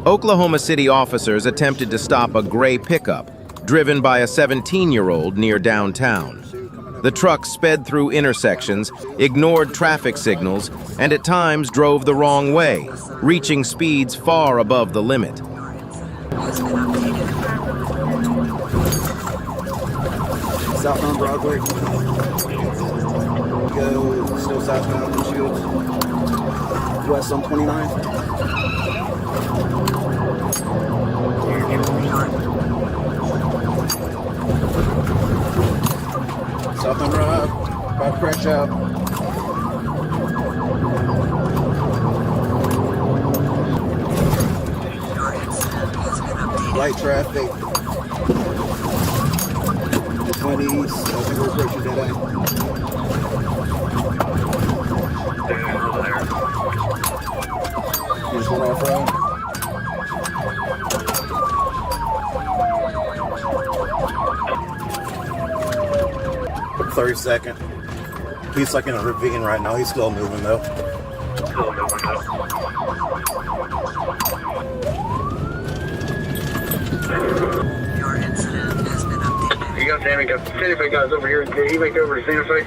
Oklahoma City officers attempted to stop a gray pickup driven by a 17-year-old near downtown. The truck sped through intersections, ignored traffic signals, and at times drove the wrong way, reaching speeds far above the limit. South on Broadway. Go still southbound in Shields. West on 29. South on Rob. About to crash out. Light traffic. 20s. I think we're approaching dead end. You just went off road. But 32nd. He's like in a ravine right now. He's still moving though. Your incident has been updated. You got Sammy, got Santa Fe guys over here. Did he make over to Santa Fe?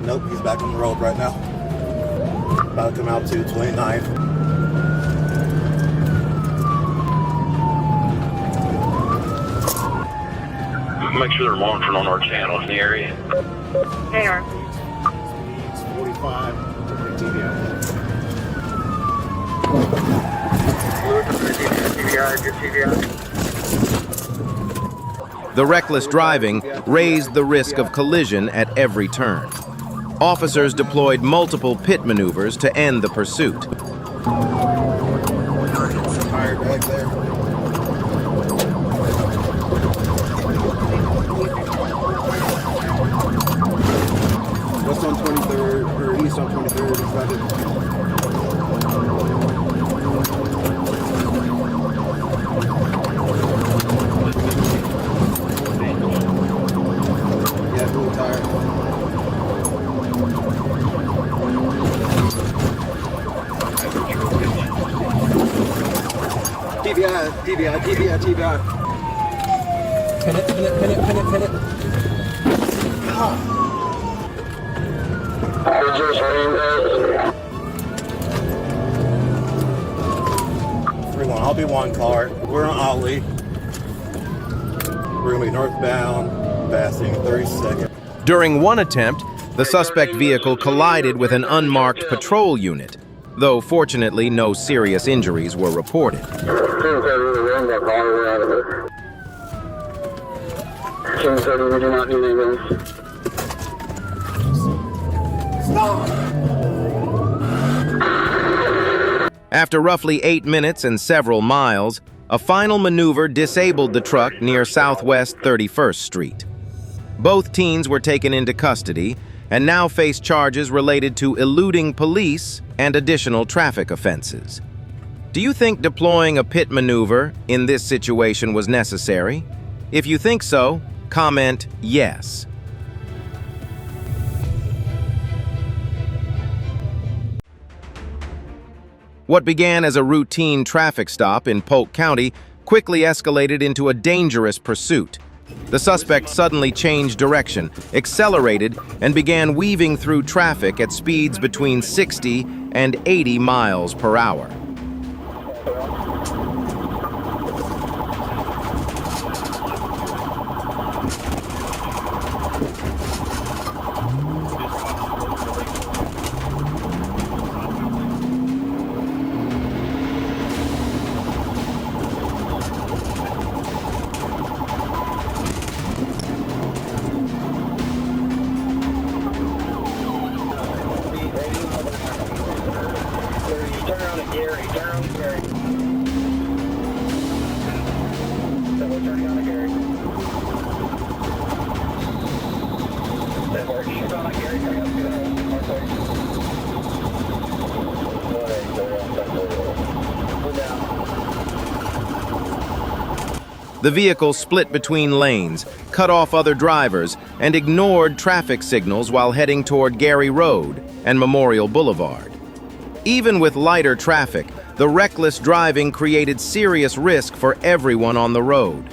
Nope, he's back on the road right now. About to come out to 29th. Make sure they're monitoring on our channel in the area. They are. Speeds 45. TV out The reckless driving raised the risk of collision at every turn. Officers deployed multiple pit maneuvers to end the pursuit. Tire back there. West on 23rd, or east on 23rd, is about it. Yeah, blue tire. TBI. Pin it. I'll be one car. We're on Ollie. We're gonna be northbound, passing 32nd. During one attempt, the suspect vehicle collided with an unmarked patrol unit, though fortunately no serious injuries were reported. We do not need ambulance. After roughly 8 minutes and several miles, a final maneuver disabled the truck near Southwest 31st Street. Both teens were taken into custody and now face charges related to eluding police and additional traffic offenses. Do you think deploying a pit maneuver in this situation was necessary? If you think so, comment yes. What began as a routine traffic stop in Polk County quickly escalated into a dangerous pursuit. The suspect suddenly changed direction, accelerated, and began weaving through traffic at speeds between 60 and 80 miles per hour. The vehicle split between lanes, cut off other drivers, and ignored traffic signals while heading toward Gary Road and Memorial Boulevard. Even with lighter traffic, the The reckless driving created serious risk for everyone on the road.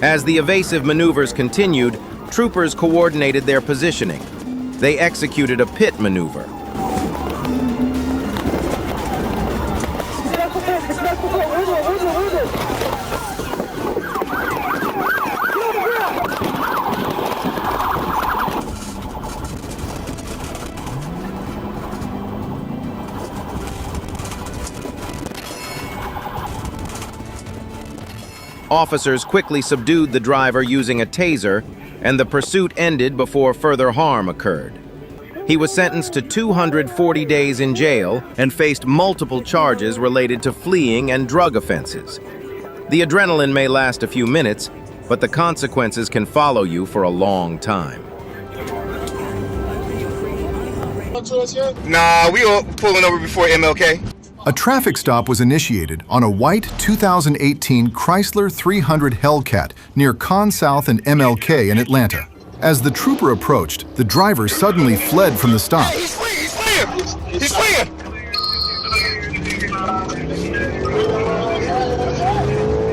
As the evasive maneuvers continued, troopers coordinated their positioning. They executed a pit maneuver. Officers quickly subdued the driver using a taser, and the pursuit ended before further harm occurred. He was sentenced to 240 days in jail and faced multiple charges related to fleeing and drug offenses. The adrenaline may last a few minutes, but the consequences can follow you for a long time. Nah, we were pulling over before MLK. A traffic stop was initiated on a white 2018 Chrysler 300 Hellcat near Conn South and MLK in Atlanta. As the trooper approached, the driver suddenly fled from the stop. He's fleeing! He's fleeing!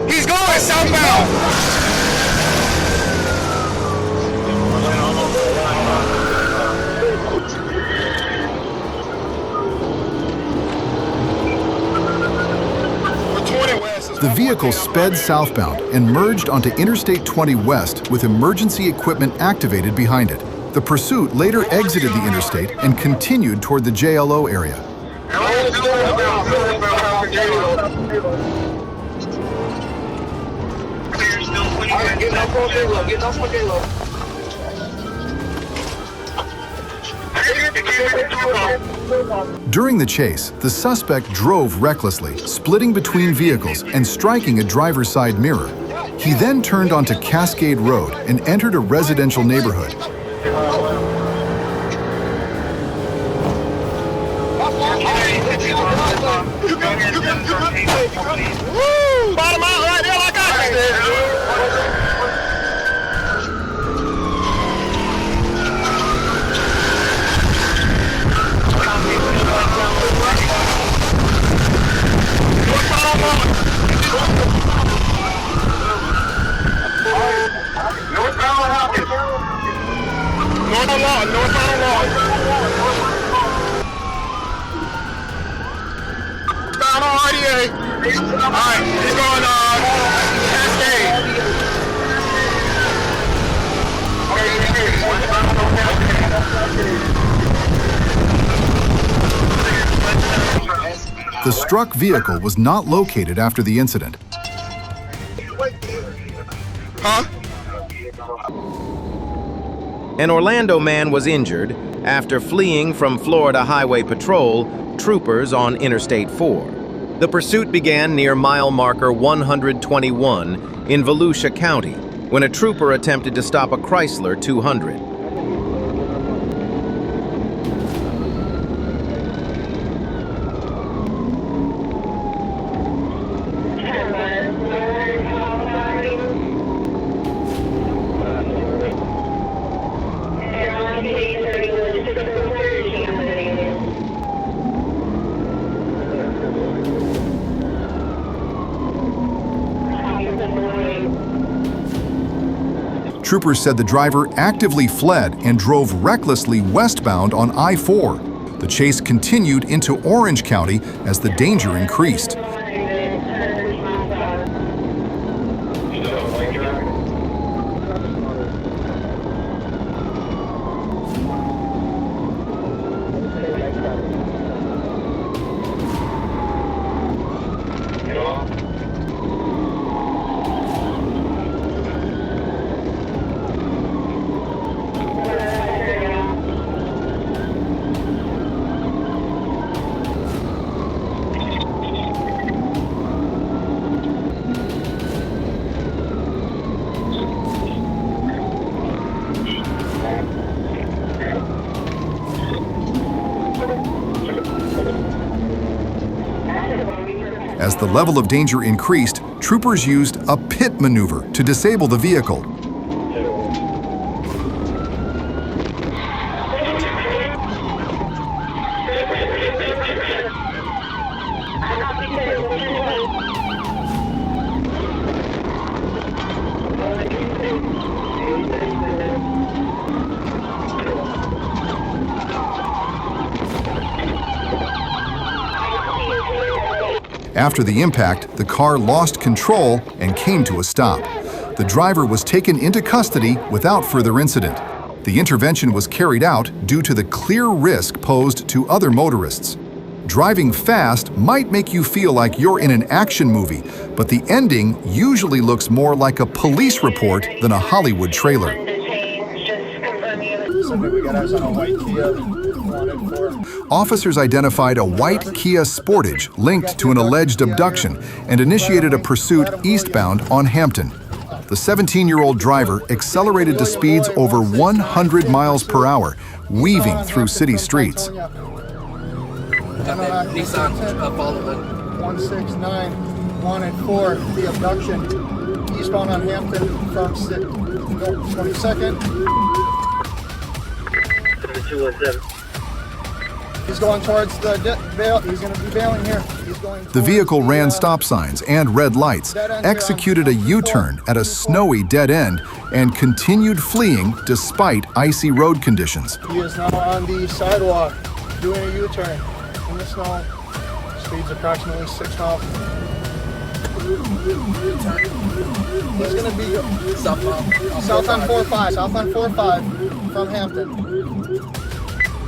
He's going southbound! The vehicle sped southbound and merged onto Interstate 20 West with emergency equipment activated behind it. The pursuit later exited the interstate and continued toward the JLO area. During the chase, the suspect drove recklessly, splitting between vehicles and striking a driver's side mirror. He then turned onto Cascade Road and entered a residential neighborhood. Bottom out right there like I did. Alright, he's going Cascade. The struck vehicle was not located after the incident. Huh? An Orlando man was injured after fleeing from Florida Highway Patrol troopers on Interstate 4. The pursuit began near mile marker 121 in Volusia County when a trooper attempted to stop a Chrysler 200. Troopers said the driver actively fled and drove recklessly westbound on I-4. The chase continued into Orange County as the danger increased. level of danger increased, troopers used a pit maneuver to disable the vehicle. After the impact, the car lost control and came to a stop. The driver was taken into custody without further incident. The intervention was carried out due to the clear risk posed to other motorists. Driving fast might make you feel like you're in an action movie, but the ending usually looks more like a police report than a Hollywood trailer. Officers identified a white Kia Sportage linked to an alleged abduction and initiated a pursuit eastbound on Hampton. The 17-year-old driver accelerated to speeds over 100 miles per hour, weaving through city streets. Nissan followed it. 16914, the abduction, eastbound on Hampton from 22nd. 217. He's going towards the bail. He's going to be bailing here. The vehicle ran stop signs and red lights, executed a U-turn at a snowy dead end, and continued fleeing despite icy road conditions. He is now on the sidewalk doing a U-turn in the snow. Speeds approximately 6 miles. He's going to be south on 45, south on 45 from Hampton.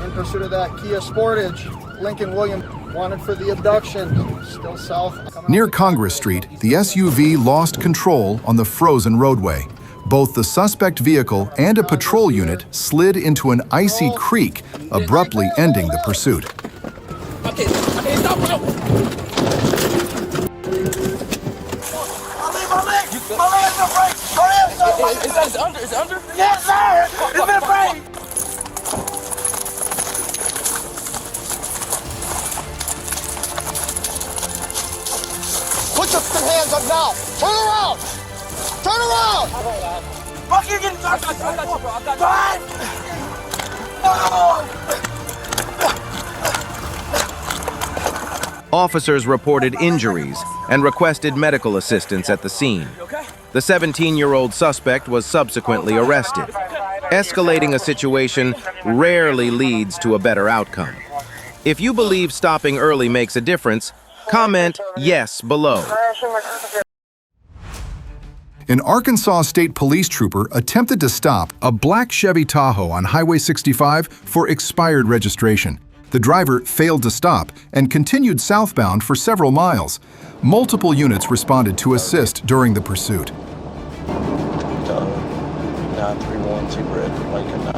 In pursuit of that Kia Sportage, Lincoln William, wanted for the abduction, still south. Near Congress Street, the SUV lost control on the frozen roadway. Both the suspect vehicle and a patrol unit slid into an icy creek, abruptly ending the pursuit. Okay, stop! My leg's no break! Is it under? Is it under? Yes, sir! It's been a break! Put your hands up now! Turn around! Turn around! Fuck, you're getting dark! I got you, bro. I got you. Officers reported injuries and requested medical assistance at the scene. The 17-year-old suspect was subsequently arrested. Escalating a situation rarely leads to a better outcome. If you believe stopping early makes a difference, comment yes below. An Arkansas State Police trooper attempted to stop a black Chevy Tahoe on Highway 65 for expired registration. The driver failed to stop and continued southbound for several miles. Multiple units responded to assist during the pursuit. 9312 Red for Lincoln now.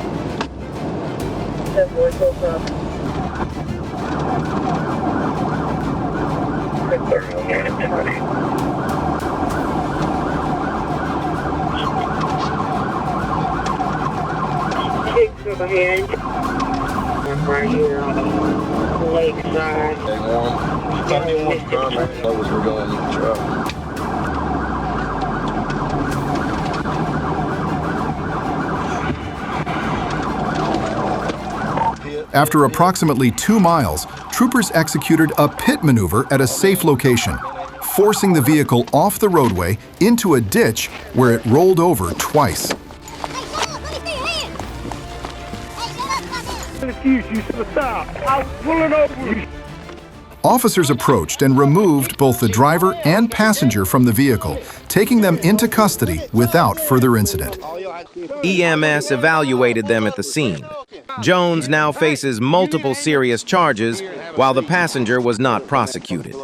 Overhead. I'm right here on the lakeside. Hey, Warren. 71's coming. That was we're going in the truck. After approximately 2 miles, troopers executed a pit maneuver at a safe location, forcing the vehicle off the roadway into a ditch where it rolled over twice. You should have stopped. I was pulling over. Officers approached and removed both the driver and passenger from the vehicle, taking them into custody without further incident. EMS evaluated them at the scene. Jones now faces multiple serious charges, while the passenger was not prosecuted.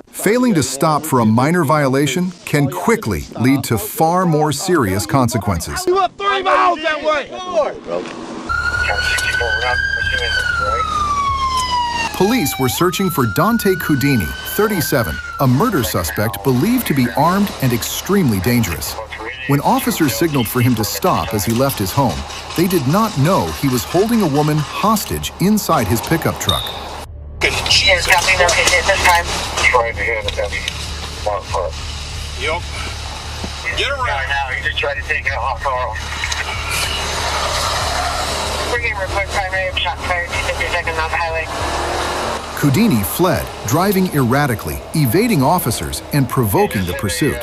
Failing to stop for a minor violation can quickly lead to far more serious consequences. You went 3 miles that way. Police were searching for Dante Cudini, 37, a murder suspect believed to be armed and extremely dangerous. When officers signaled for him to stop as he left his home, they did not know he was holding a woman hostage inside his pickup truck. Yep. Get around. Now, he just tried to take it off Carl. We're getting report primary of shot fired 252nd on the highway. Houdini fled, driving erratically, evading officers, and provoking the pursuit.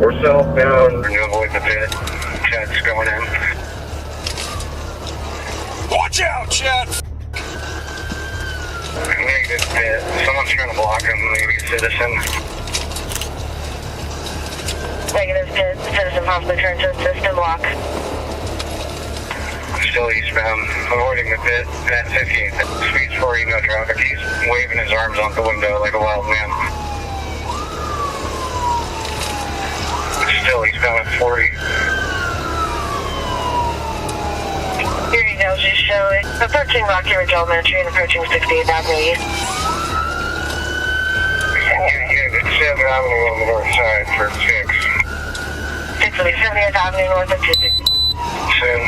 We're southbound. We're gonna avoid the pit. Chad's going in. Watch out, Chad. Negative pit. Someone's trying to block him. Maybe a citizen. Negative pit. Citizen possibly trying to system block. Still eastbound. Avoiding the pit at 15th. Speed's 40, no traffic. He's waving his arms out the window like a wild man. Still eastbound at 40. Here you go, just showing. Approaching Rocky Ridge Elementary and approaching 68th Avenue East. 7th Avenue on the north side for 6. 6 will be 70th Avenue north of 2. Soon.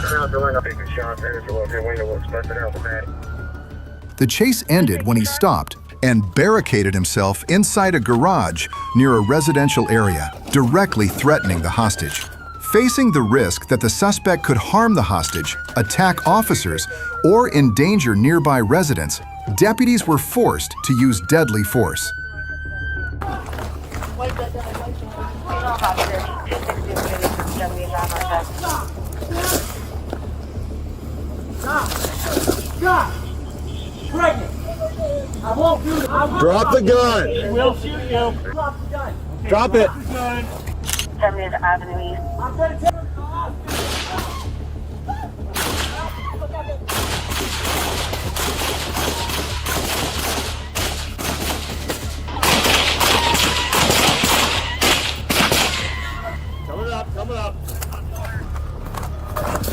Turn out the window, take a shot. There's a little window, we'll expect it out the back. The chase ended when he stopped and barricaded himself inside a garage near a residential area, directly threatening the hostage. Facing the risk that the suspect could harm the hostage, attack officers, or endanger nearby residents, deputies were forced to use deadly force. Drop the gun. We'll shoot you. Drop it. 70th Avenue East. Coming up, coming up.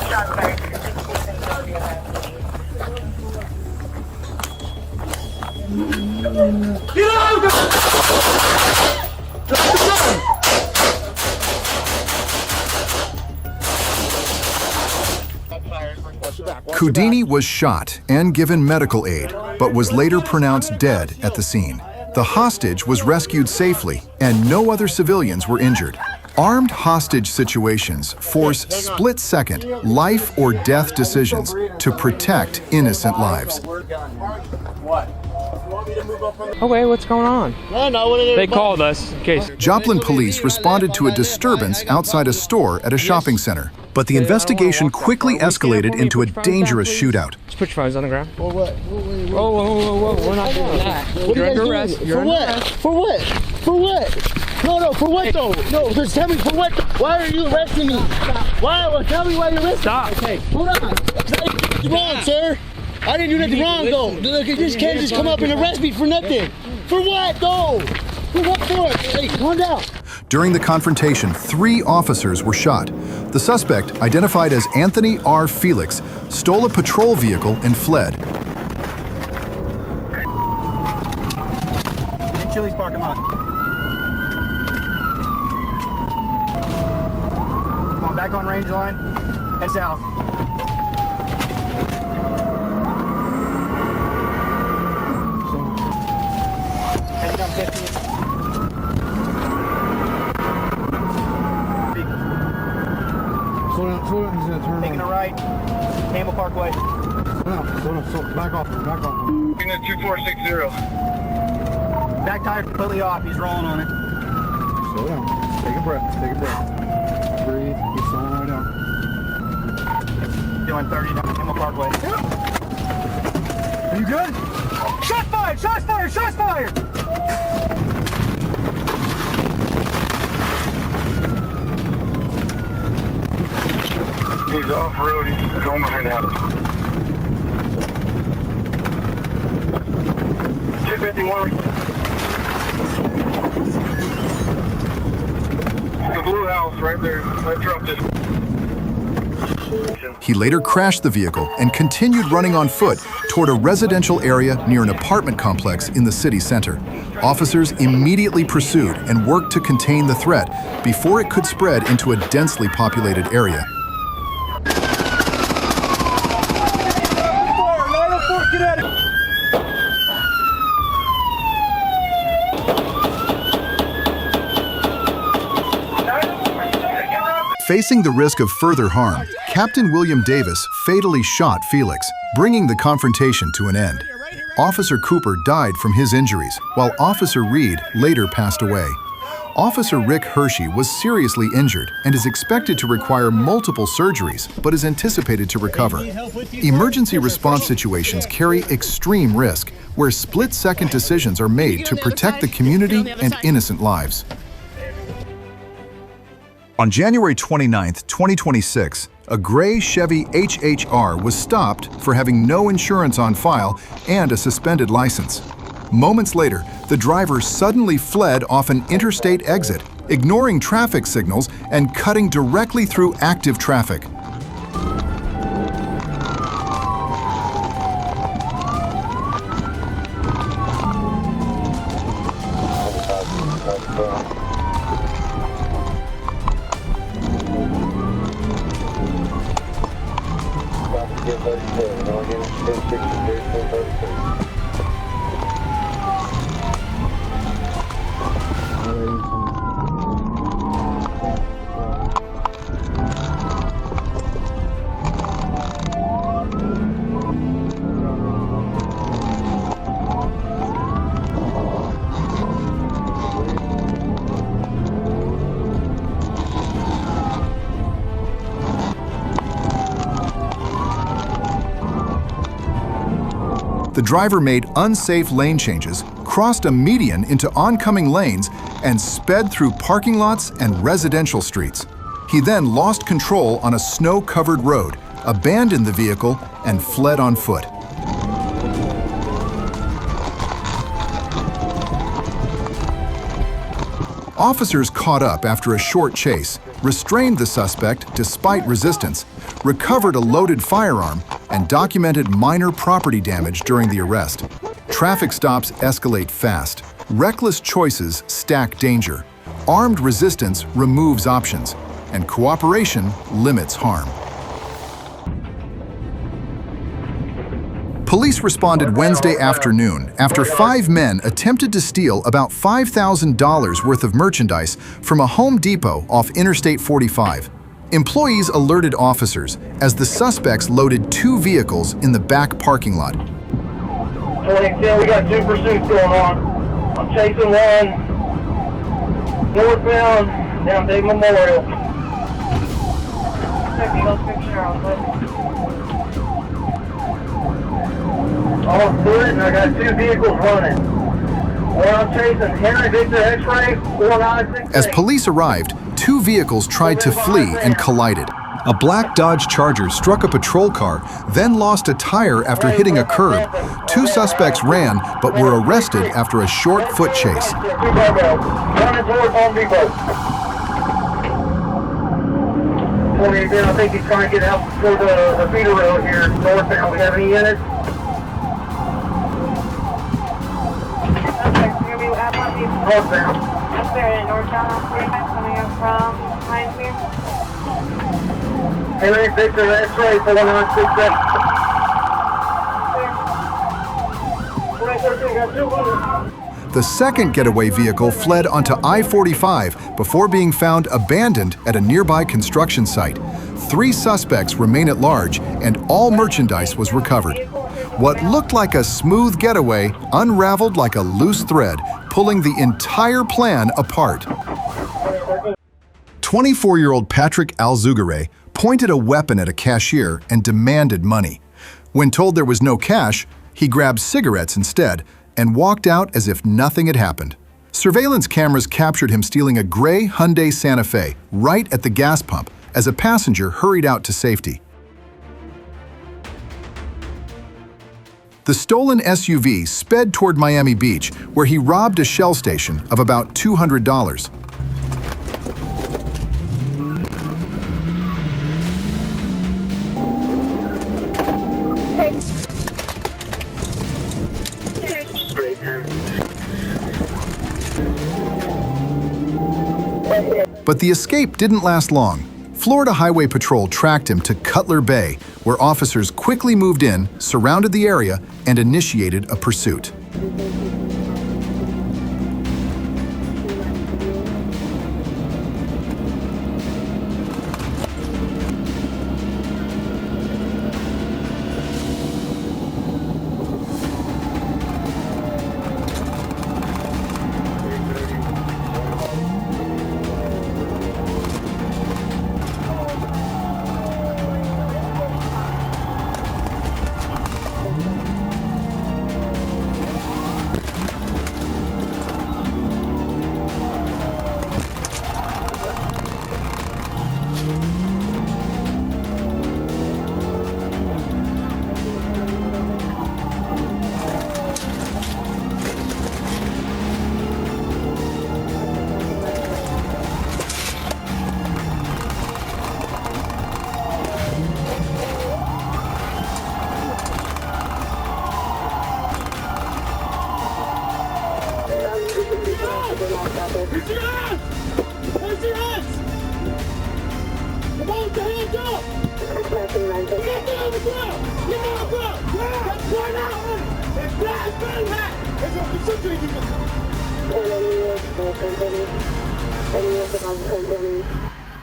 Shot fired. Get out! Houdini was shot and given medical aid, but was later pronounced dead at the scene. The hostage was rescued safely, and no other civilians were injured. Armed hostage situations force split-second, life or death decisions to protect innocent lives. Okay, what's going on? They called us in case. Joplin police responded to a disturbance outside a store at a shopping center, but the investigation quickly escalated into a dangerous shootout. Just put your phones on the ground. For what? Whoa, we're not doing that. You're under arrest. For what? For what? For what? No, for what though? No, just tell me for what? Why are you arresting me? Why? Well, tell me why you're arresting me. Stop. Okay, hold on. You're wrong, sir. I didn't do nothing wrong though. Look, you just can't just come up and arrest me for nothing. For what though? For what for? Hey, calm down. During the confrontation, 3 officers were shot. The suspect, identified as Anthony R. Felix, stole a patrol vehicle and fled. In Chili's parking lot. Come on, back on range line. Head south. Head down 50. Slow down, he's gonna turn Taking a right. Campbell Parkway. Slow down, back off. Unit 2460. Back tire completely off. He's rolling on it. Slow down, take a breath. Breathe, keep slowing right down. Doing 30 down Campbell Parkway. Are you good? Shots fired! Shots fired! Shots fired! He's off road. He's going behind the house. 251. The blue house right there. I dropped it. He later crashed the vehicle and continued running on foot toward a residential area near an apartment complex in the city center. Officers immediately pursued and worked to contain the threat before it could spread into a densely populated area. Facing the risk of further harm, Captain William Davis fatally shot Felix, bringing the confrontation to an end. Officer Cooper died from his injuries, while Officer Reed later passed away. Officer Rick Hershey was seriously injured and is expected to require multiple surgeries, but is anticipated to recover. Emergency response situations carry extreme risk, where split-second decisions are made to protect the community and innocent lives. On January 29, 2026, a gray Chevy HHR was stopped for having no insurance on file and a suspended license. Moments later, the driver suddenly fled off an interstate exit, ignoring traffic signals and cutting directly through active traffic. The driver made unsafe lane changes, crossed a median into oncoming lanes, and sped through parking lots and residential streets. He then lost control on a snow-covered road, abandoned the vehicle, and fled on foot. Officers caught up after a short chase, restrained the suspect despite resistance, recovered a loaded firearm, and documented minor property damage during the arrest. Traffic stops escalate fast. Reckless choices stack danger. Armed resistance removes options, and cooperation limits harm. Police responded Wednesday afternoon after 5 men attempted to steal about $5,000 worth of merchandise from a Home Depot off Interstate 45. Employees alerted officers as the suspects loaded 2 vehicles in the back parking lot. 2010, we got 2 pursuits going on. I'm chasing one northbound down Dave Memorial. On foot, and I got 2 vehicles running. One I'm chasing, Henry Victor X-ray, 4968. As police arrived, 2 vehicles tried to flee and collided. A black Dodge Charger struck a patrol car, then lost a tire after hitting a curb. 2 suspects ran, but were arrested after a short foot chase. Running towards Home Depot. 28, I think he's trying to get out for the feeder road here, northbound. We have any units? Northbound. That's there in northbound on 45 coming up from Hinesmere. Henry Victor X-ray 4967. The second getaway vehicle fled onto I-45 before being found abandoned at a nearby construction site. 3 suspects remain at large, and all merchandise was recovered. What looked like a smooth getaway unraveled like a loose thread, pulling the entire plan apart. 24-year-old Patrick Alzugare pointed a weapon at a cashier and demanded money. When told there was no cash, he grabbed cigarettes instead and walked out as if nothing had happened. Surveillance cameras captured him stealing a gray Hyundai Santa Fe right at the gas pump as a passenger hurried out to safety. The stolen SUV sped toward Miami Beach, where he robbed a Shell station of about $200. But the escape didn't last long. Florida Highway Patrol tracked him to Cutler Bay, where officers quickly moved in, surrounded the area, and initiated a pursuit.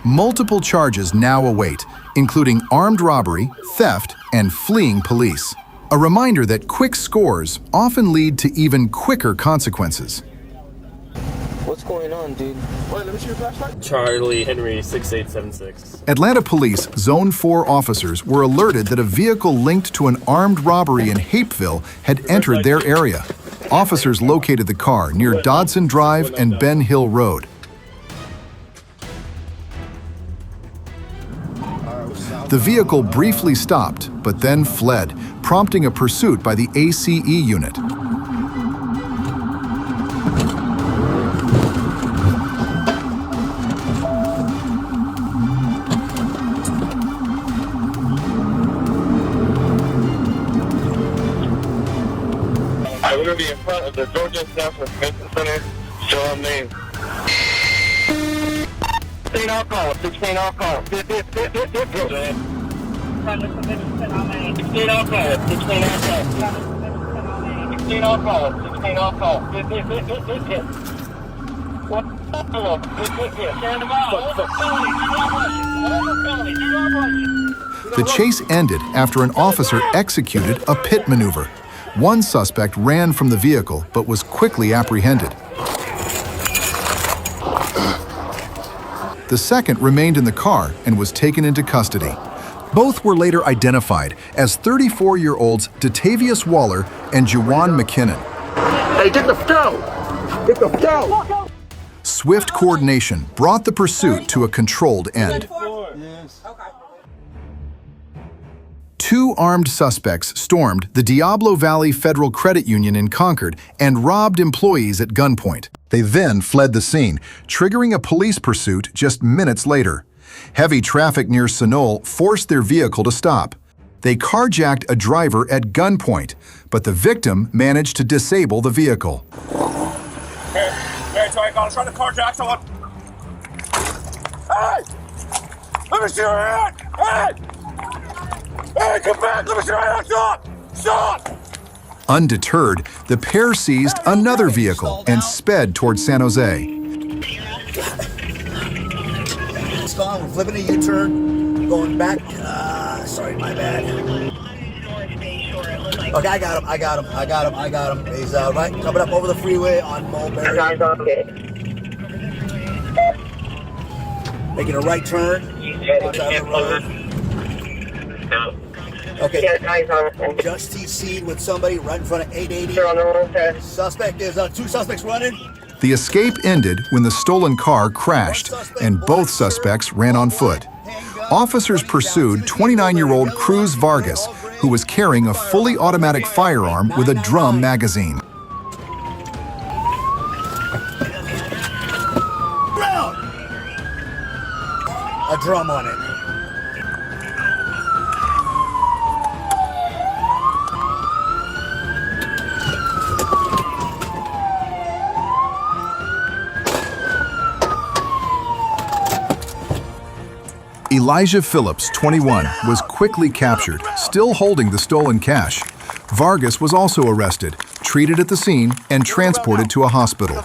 Multiple charges now await, including armed robbery, theft, and fleeing police. A reminder that quick scores often lead to even quicker consequences. What's going on, dude? Wait, let me see your flashlight. Charlie Henry 6876. Atlanta Police Zone 4 officers were alerted that a vehicle linked to an armed robbery in Hapeville had entered their area. Officers located the car near Dodson Drive and Ben Hill Road. The vehicle briefly stopped, but then fled, prompting a pursuit by the ACE unit. We're going to be in front of the Georgia National Convention Center. Show our name. 16 alcohol, 16 alcohol. 16 alcohol, 16 alcohol. 16 alcohol, 16 alcohol. What? The chase ended after an officer executed a pit maneuver. One suspect ran from the vehicle but was quickly apprehended. The second remained in the car and was taken into custody. Both were later identified as 34-year-olds Datavius Waller and Juwan McKinnon. Hey, get the go! Get the go! Swift coordination brought the pursuit to a controlled end. Two armed suspects stormed the Diablo Valley Federal Credit Union in Concord and robbed employees at gunpoint. They then fled the scene, triggering a police pursuit just minutes later. Heavy traffic near Sunol forced their vehicle to stop. They carjacked a driver at gunpoint, but the victim managed to disable the vehicle. Hey, sorry, I'm trying to carjack someone. Hey! Let me see your hand! Hey! Hey, come back! Let me see your hand! Stop! Stop! Undeterred, the pair seized another vehicle and sped towards San Jose. It's gone. We're flipping a U-turn, going back. Sorry, my bad. Okay, I got him. He's right coming up over the freeway on Mulberry. Making a right turn. On side of the road. Okay. Just TC'd with somebody right in front of 880. Suspect is two suspects running. The escape ended when the stolen car crashed and both suspects ran on foot. Officers pursued 29-year-old Cruz Vargas, who was carrying a fully automatic firearm with a drum magazine. A drum on it. Elijah Phillips, 21, was quickly captured, still holding the stolen cash. Vargas was also arrested, treated at the scene, and transported to a hospital.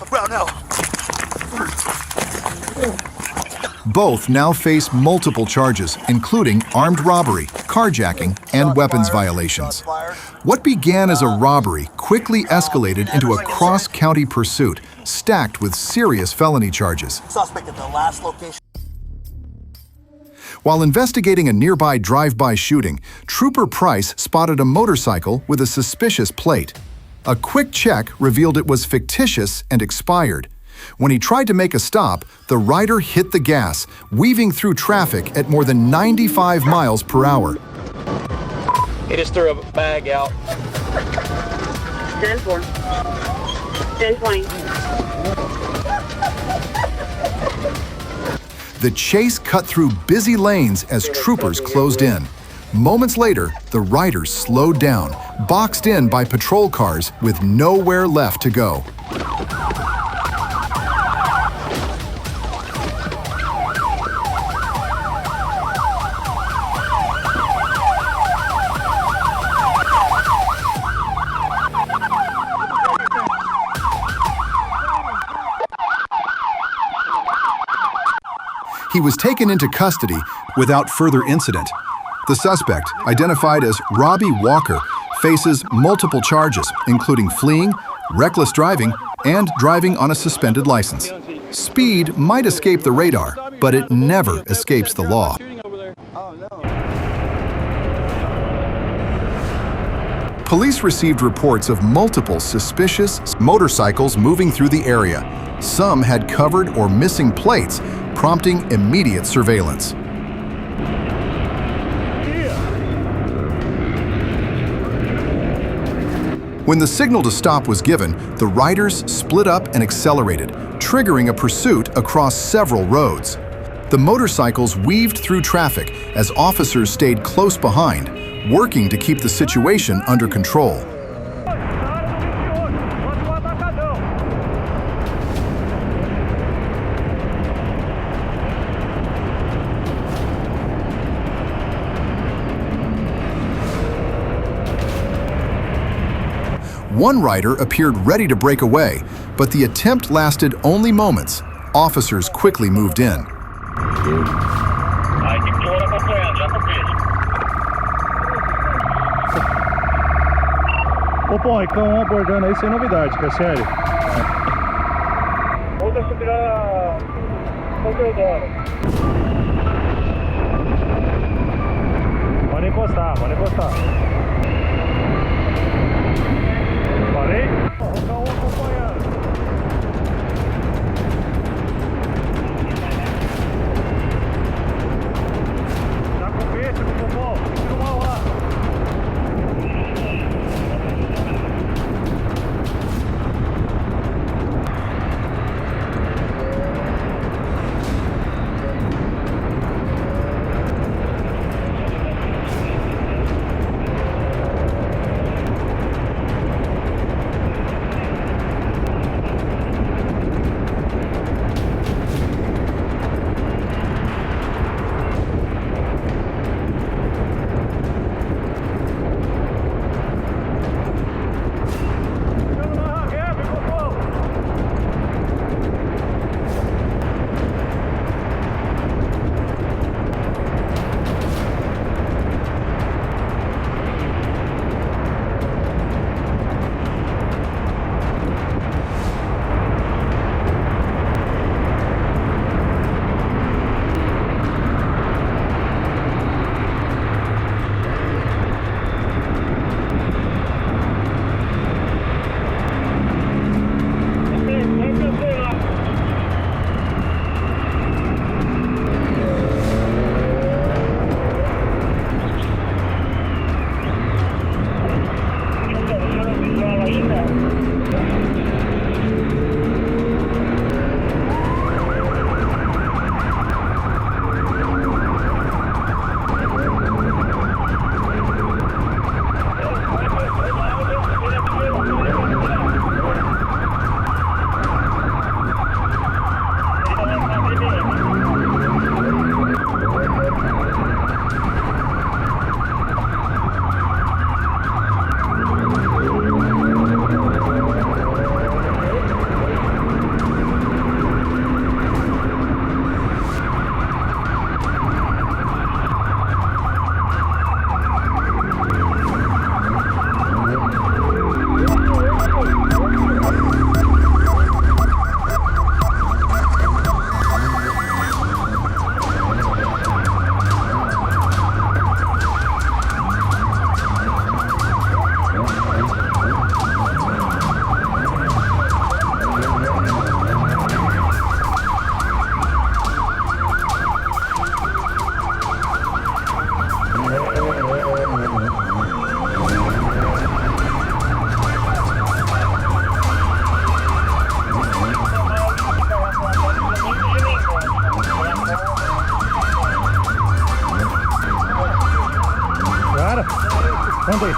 Both now face multiple charges, including armed robbery, carjacking, and weapons violations. What began as a robbery quickly escalated into a cross-county pursuit, stacked with serious felony charges. Suspect at the last location. While investigating a nearby drive-by shooting, Trooper Price spotted a motorcycle with a suspicious plate. A quick check revealed it was fictitious and expired. When he tried to make a stop, the rider hit the gas, weaving through traffic at more than 95 miles per hour. He just threw a bag out. 10-4. 10-20. The chase cut through busy lanes as troopers closed in. Moments later, the rider slowed down, boxed in by patrol cars with nowhere left to go. He was taken into custody without further incident. The suspect, identified as Robbie Walker, faces multiple charges, including fleeing, reckless driving, and driving on a suspended license. Speed might escape the radar, but it never escapes the law. Police received reports of multiple suspicious motorcycles moving through the area. Some had covered or missing plates, prompting immediate surveillance. When the signal to stop was given, the riders split up and accelerated, triggering a pursuit across several roads. The motorcycles weaved through traffic as officers stayed close behind, working to keep the situation under control. One rider appeared ready to break away, but the attempt lasted only moments. Officers quickly moved in. Ô, porra, estão abordando aí sem novidade, que é sério. Outra subir a Soundridemusic. Pode encostar, pode encostar. Parei? Vou ficar um acompanhando. Tá com peixe, com bombom? Tem que filmar lá. cara? Manda aí.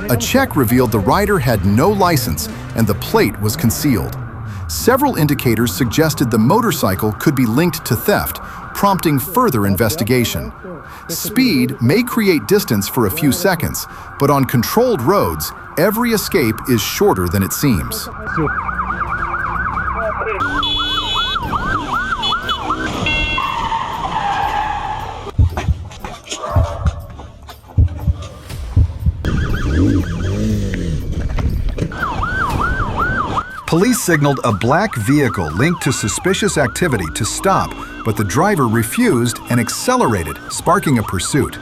A check revealed the rider had no license and the plate was concealed. Several indicators suggested the motorcycle could be linked to theft, prompting further investigation. Speed may create distance for a few seconds, but on controlled roads, every escape is shorter than it seems. Police signaled a black vehicle linked to suspicious activity to stop, but the driver refused and accelerated, sparking a pursuit.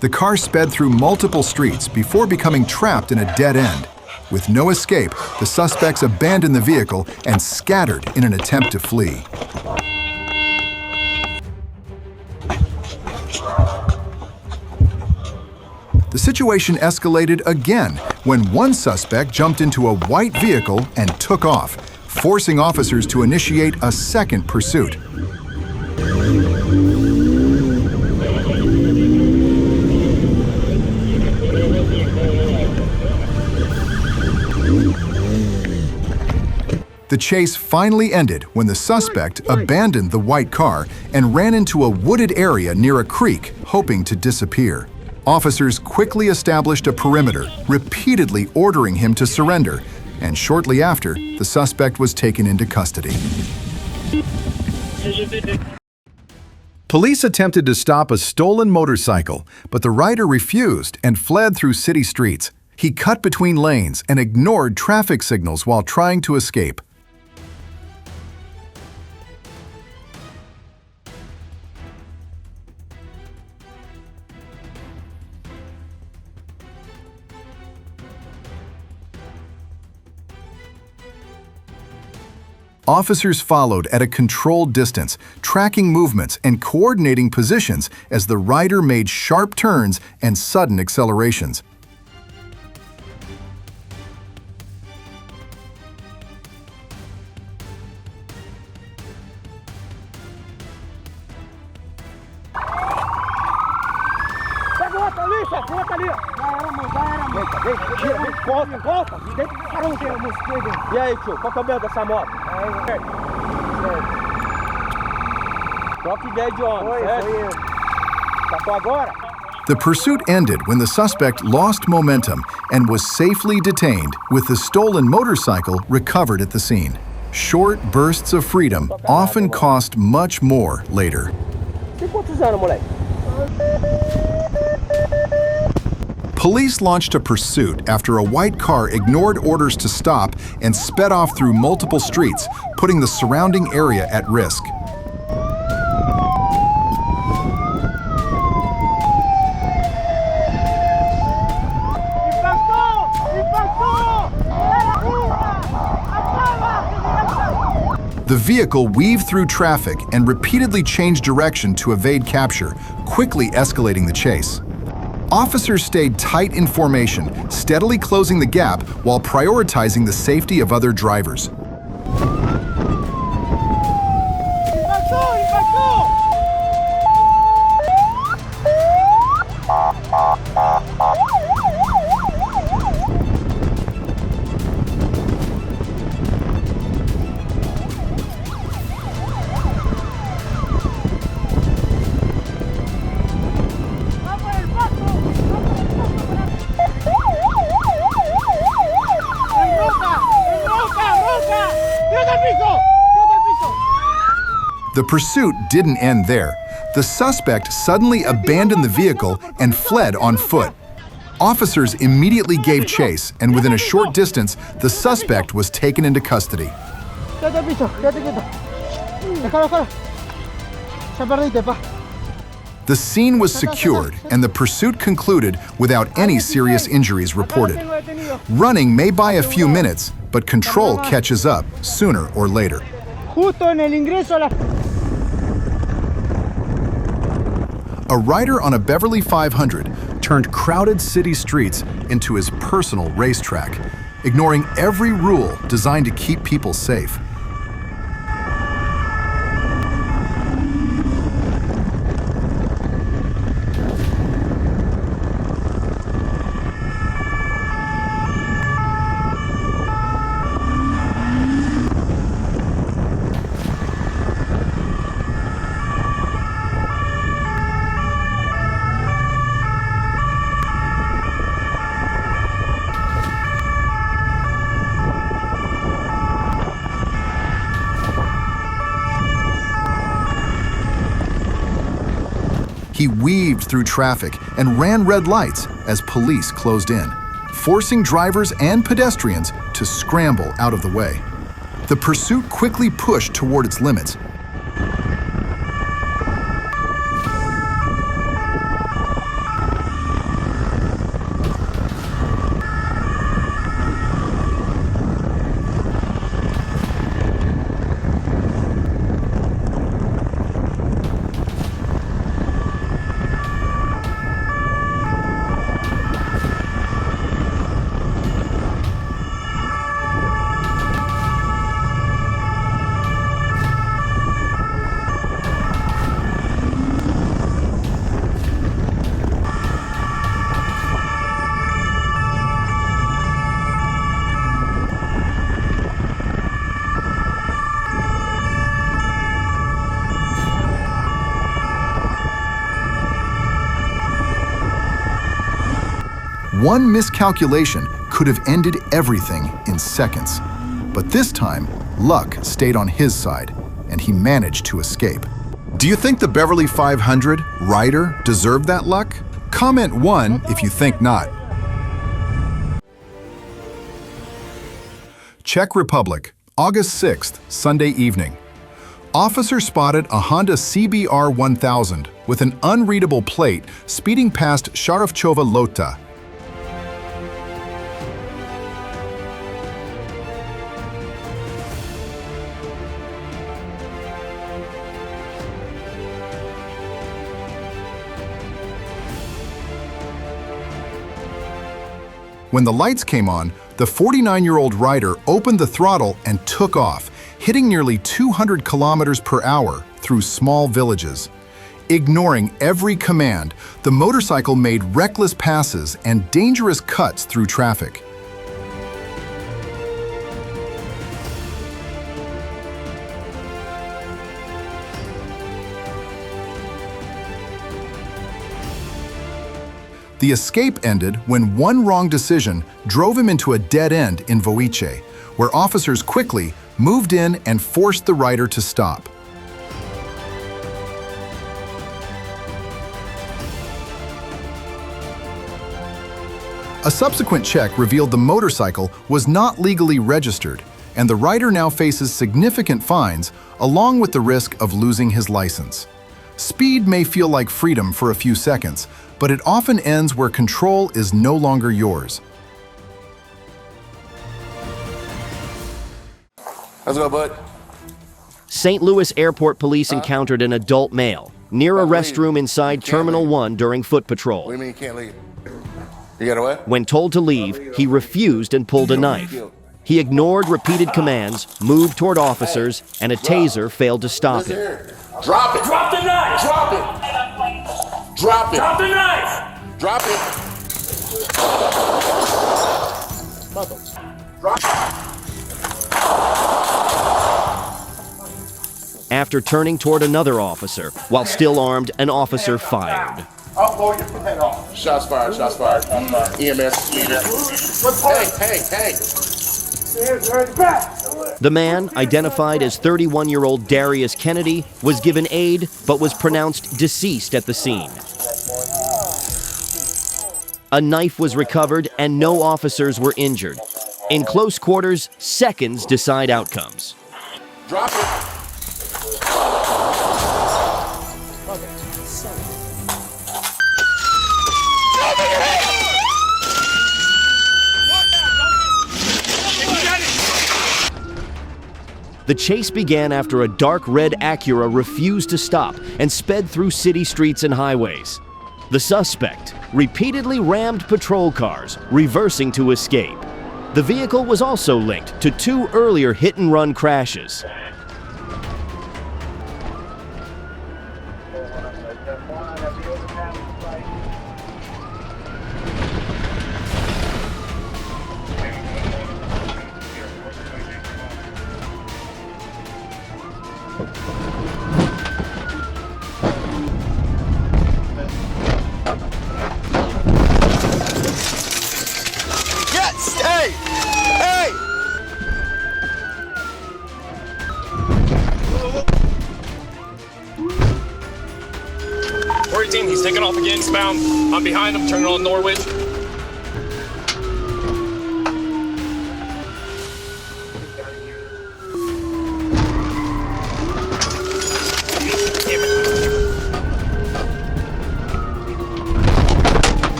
The car sped through multiple streets before becoming trapped in a dead end. With no escape, the suspects abandoned the vehicle and scattered in an attempt to flee. The situation escalated again when one suspect jumped into a white vehicle and took off, forcing officers to initiate a second pursuit. The chase finally ended when the suspect abandoned the white car and ran into a wooded area near a creek, hoping to disappear. Officers quickly established a perimeter, repeatedly ordering him to surrender, and shortly after, the suspect was taken into custody. Police attempted to stop a stolen motorcycle, but the rider refused and fled through city streets. He cut between lanes and ignored traffic signals while trying to escape. Officers followed at a controlled distance, tracking movements and coordinating positions as the rider made sharp turns and sudden accelerations. E aí, tio, qual que é o medo dessa moto? Troca ideia de homem, certo? Sacou agora? The pursuit ended when the suspect lost momentum and was safely detained, with the stolen motorcycle recovered at the scene. Short bursts of freedom often cost much more later. Tem quantos anos, moleque? Police launched a pursuit after a white car ignored orders to stop and sped off through multiple streets, putting the surrounding area at risk. The vehicle weaved through traffic and repeatedly changed direction to evade capture, quickly escalating the chase. Officers stayed tight in formation, steadily closing the gap while prioritizing the safety of other drivers. The pursuit didn't end there. The suspect suddenly abandoned the vehicle and fled on foot. Officers immediately gave chase, and within a short distance, the suspect was taken into custody. The scene was secured, and the pursuit concluded without any serious injuries reported. Running may buy a few minutes, but control catches up sooner or later. A rider on a Beverly 500 turned crowded city streets into his personal racetrack, ignoring every rule designed to keep people safe. He weaved through traffic and ran red lights as police closed in, forcing drivers and pedestrians to scramble out of the way. The pursuit quickly pushed toward its limits. One miscalculation could have ended everything in seconds. But this time, luck stayed on his side, and he managed to escape. Do you think the Beverly 500 rider deserved that luck? Comment 1 if you think not. Czech Republic, August 6th, Sunday evening. Officer spotted a Honda CBR 1000 with an unreadable plate speeding past Sharafchova Lota. When the lights came on, the 49-year-old rider opened the throttle and took off, hitting nearly 200 kilometers per hour through small villages. Ignoring every command, the motorcycle made reckless passes and dangerous cuts through traffic. The escape ended when one wrong decision drove him into a dead end in Voice, where officers quickly moved in and forced the rider to stop. A subsequent check revealed the motorcycle was not legally registered, and the rider now faces significant fines, along with the risk of losing his license. Speed may feel like freedom for a few seconds, but it often ends where control is no longer yours. Let's go, bud. St. Louis Airport police encountered an adult male near a restroom inside Terminal 1 during foot patrol. What do you mean you can't leave? You got away? When told to leave, he refused and pulled a knife. He ignored repeated commands, moved toward officers, and a taser failed to stop him. Drop it! Drop the knife! Drop it! Drop it! Drop the knife! Drop it! Drop it! After turning toward another officer, while still armed, an officer fired. I'll blow your head off. Shots fired, shots fired. EMS leader. Hey, hey, hey! Hands right back! The man, identified as 31-year-old Darius Kennedy, was given aid but was pronounced deceased at the scene. A knife was recovered and no officers were injured. In close quarters, seconds decide outcomes. Drop it. The chase began after a dark red Acura refused to stop and sped through city streets and highways. The suspect repeatedly rammed patrol cars, reversing to escape. The vehicle was also linked to 2 earlier hit-and-run crashes. He's taking off again, eastbound. I'm behind him, turning on Norwich.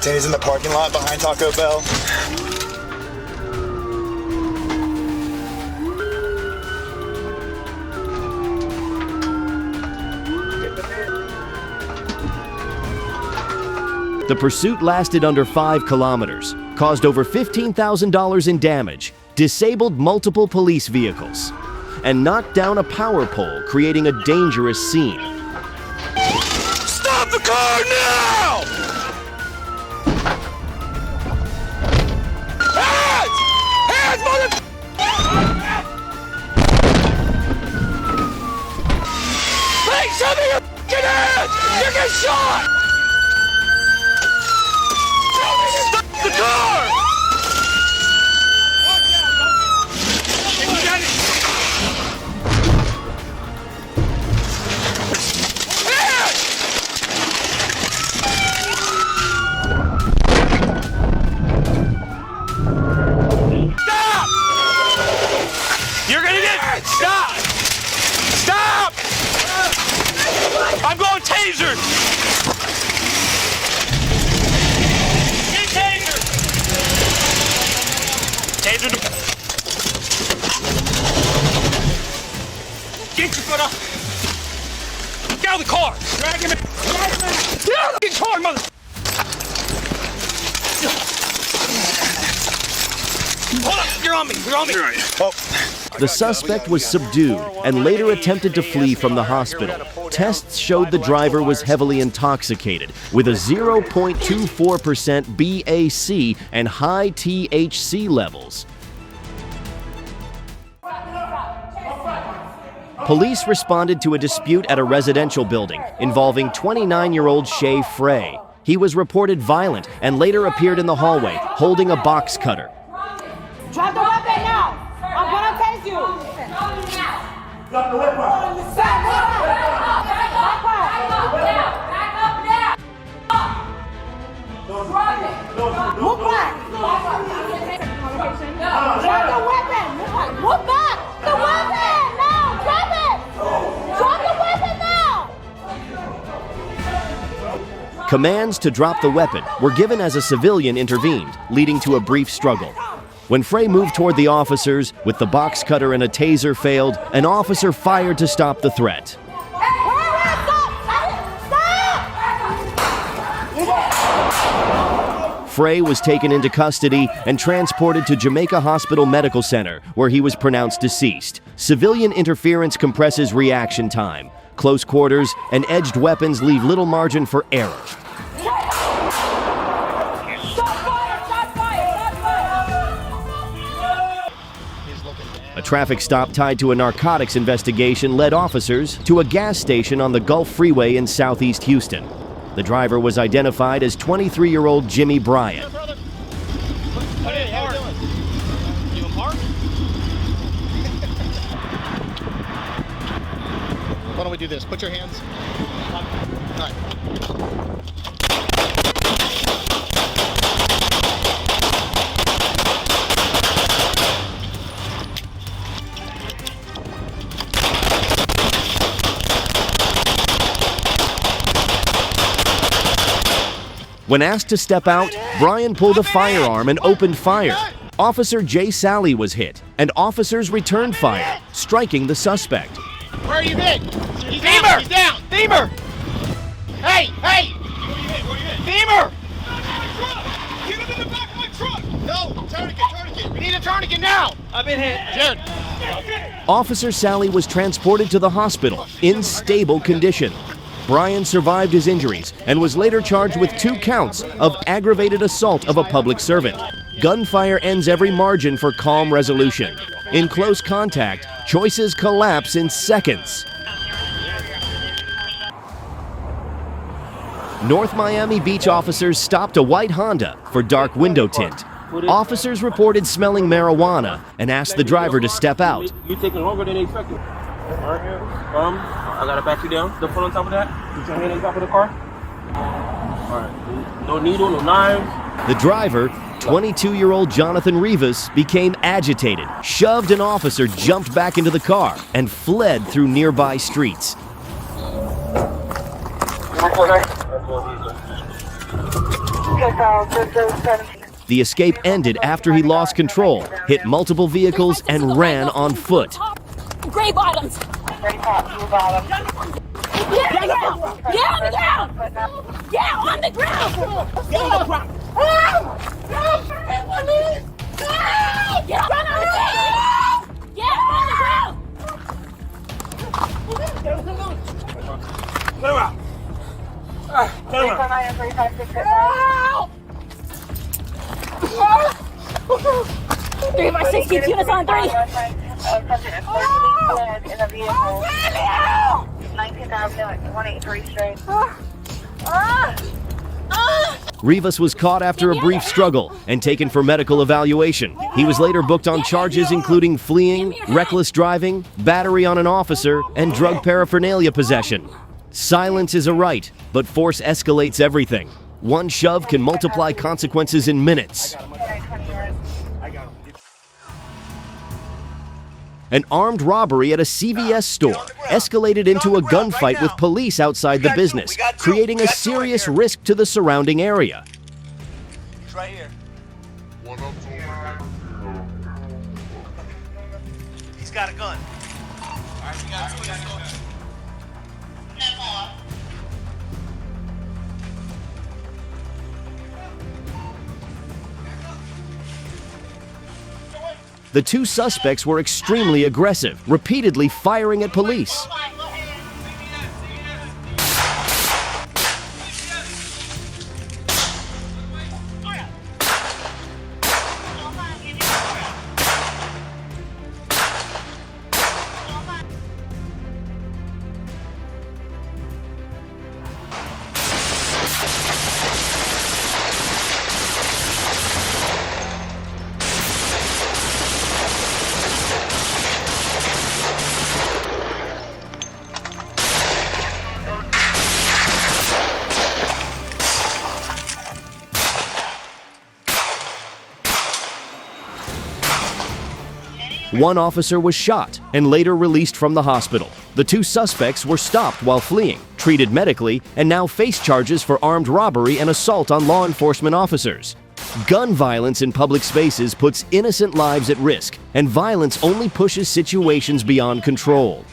He's in the parking lot behind Taco Bell. The pursuit lasted under 5 kilometers, caused over $15,000 in damage, disabled multiple police vehicles, and knocked down a power pole, creating a dangerous scene. Stop the car now! Hands! Hands, mother... Make some of your f***ing hands! You're getting shot! Stop the car! Stop! You're gonna get... Stop! Stop! I'm going taser! Get taser! Taser to... Get your foot up! Get out of the car! Drag him in! Get out of the car, mother... Hold up! You're on me! You're on me! Oh. The suspect was subdued and later attempted to flee from the hospital. Tests showed the driver was heavily intoxicated with a 0.24% BAC and high THC levels. Police responded to a dispute at a residential building involving 29-year-old Shay Frey. He was reported violent and later appeared in the hallway holding a box cutter. Drop the weapon now! I'm gonna tase you! Drop the weapon! Back up! Back up now! Drop it! Move back! Drop the weapon! Move back! The weapon! Now! Drop it! Drop the weapon now! Commands to drop the weapon were given as a civilian intervened, leading to a brief struggle. When Frey moved toward the officers with the box cutter and a taser failed, an officer fired to stop the threat. Frey was taken into custody and transported to Jamaica Hospital Medical Center, where he was pronounced deceased. Civilian interference compresses reaction time. Close quarters and edged weapons leave little margin for error. A traffic stop tied to a narcotics investigation led officers to a gas station on the Gulf Freeway in southeast Houston. The driver was identified as 23-year-old Jimmy Bryant. don't we do this? Put your hands. All right. When asked to step out, Brian pulled a firearm and opened fire. Officer Jay Sally was hit, and officers returned fire, striking the suspect. Where are you hit? He's down. He's down. Beamer! Hey! Hey! Where you hit? Beamer! Get him in the back of my truck! No! Tourniquet! We need a tourniquet now! I've been hit. Jared! Officer Sally was transported to the hospital in stable condition. Brian survived his injuries and was later charged with 2 counts of aggravated assault of a public servant. Gunfire ends every margin for calm resolution. In close contact, choices collapse in seconds. North Miami Beach officers stopped a white Honda for dark window tint. Officers reported smelling marijuana and asked the driver to step out. You're taking longer than they expected. All right, I gotta back you down. The foot on top of that. Put your hand on top of the car. All right. No needle, no knives. The driver, 22-year-old Jonathan Rivas, became agitated, shoved an officer, jumped back into the car, and fled through nearby streets. The escape ended after he lost control, hit multiple vehicles, and ran on foot. Gray bottoms. Gray top, blue bottom. Get on the ground. Get on the ground. Get on the ground. Get on the ground. Get on the ground. Get on the ground. Clear out. Clear out. 3 by 60 units on 3. In a vehicle. 19th Avenue, 183 Street. Rivas was caught after a brief struggle and taken for medical evaluation. He was later booked on charges including fleeing, reckless driving, battery on an officer, and drug paraphernalia possession. Silence is a right, but force escalates everything. One shove can multiply consequences in minutes. An armed robbery at a CVS store escalated into a gunfight with police outside the business, creating a serious risk to the surrounding area. He's right here. He's got a gun. All right, we got 2. The 2 suspects were extremely aggressive, repeatedly firing at police. One officer was shot and later released from the hospital. The 2 suspects were stopped while fleeing, treated medically, and now face charges for armed robbery and assault on law enforcement officers. Gun violence in public spaces puts innocent lives at risk, and violence only pushes situations beyond control.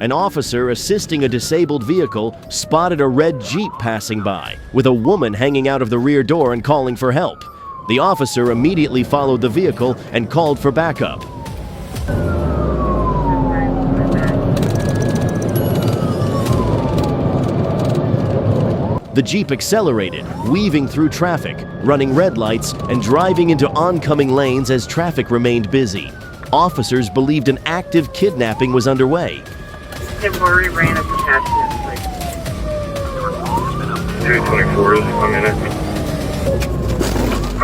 An officer assisting a disabled vehicle spotted a red Jeep passing by, with a woman hanging out of the rear door and calling for help. The officer immediately followed the vehicle and called for backup. The Jeep accelerated, weaving through traffic, running red lights, and driving into oncoming lanes as traffic remained busy. Officers believed an active kidnapping was underway. Temporary ran as attached to 324 is coming in.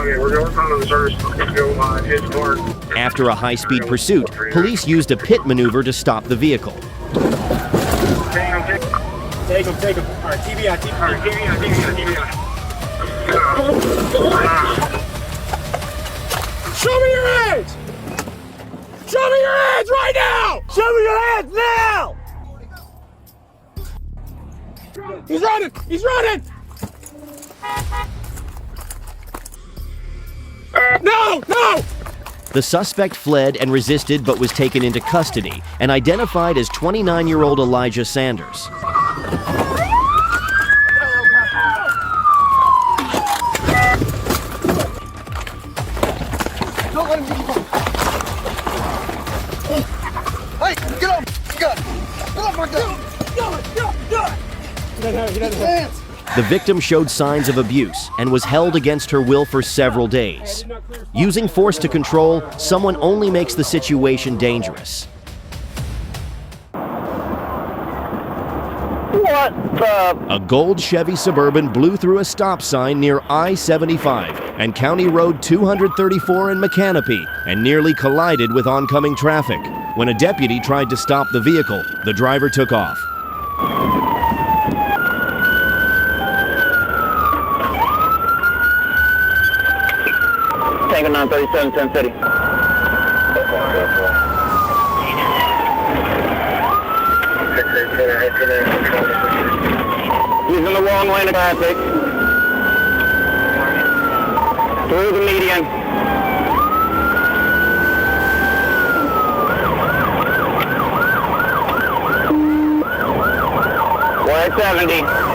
Okay, we're going from the service. Go hit north. After a high-speed pursuit, police used a pit maneuver to stop the vehicle. Take him. All right, TV on. Show me your hands! Show me your hands right now! Show me your hands now! He's running! No! The suspect fled and resisted but was taken into custody and identified as 29-year-old Elijah Sanders. Don't let him get you. Hey, get off! Get off my gun! He doesn't have hands. The victim showed signs of abuse and was held against her will for several days. Using force to control, someone only makes the situation dangerous. What the? A gold Chevy Suburban blew through a stop sign near I-75 and County Road 234 in Mechanipe and nearly collided with oncoming traffic. When a deputy tried to stop the vehicle, the driver took off. Tango 937, 10 City. Using the wrong lane of traffic. Through the median. We're at 70.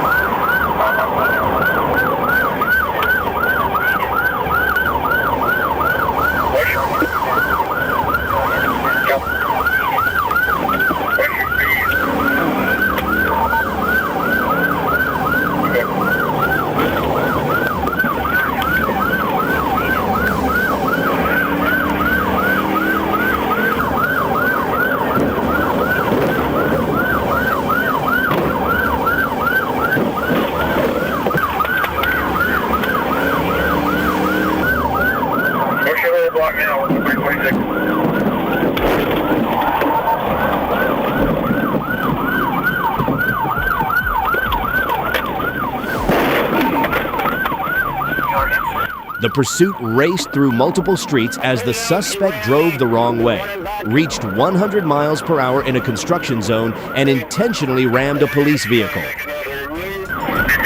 The pursuit raced through multiple streets as the suspect drove the wrong way, reached 100 miles per hour in a construction zone, and intentionally rammed a police vehicle. Go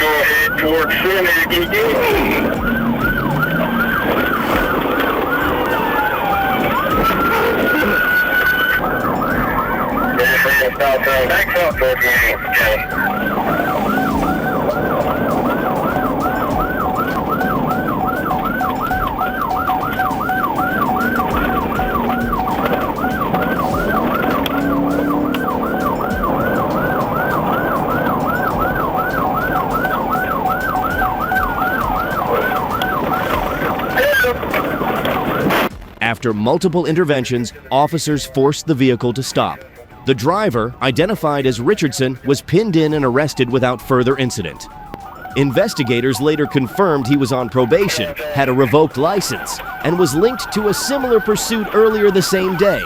ahead towards back up towards After multiple interventions, officers forced the vehicle to stop. The driver, identified as Richardson, was pinned in and arrested without further incident. Investigators later confirmed he was on probation, had a revoked license, and was linked to a similar pursuit earlier the same day.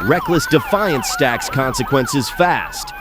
Reckless defiance stacks consequences fast.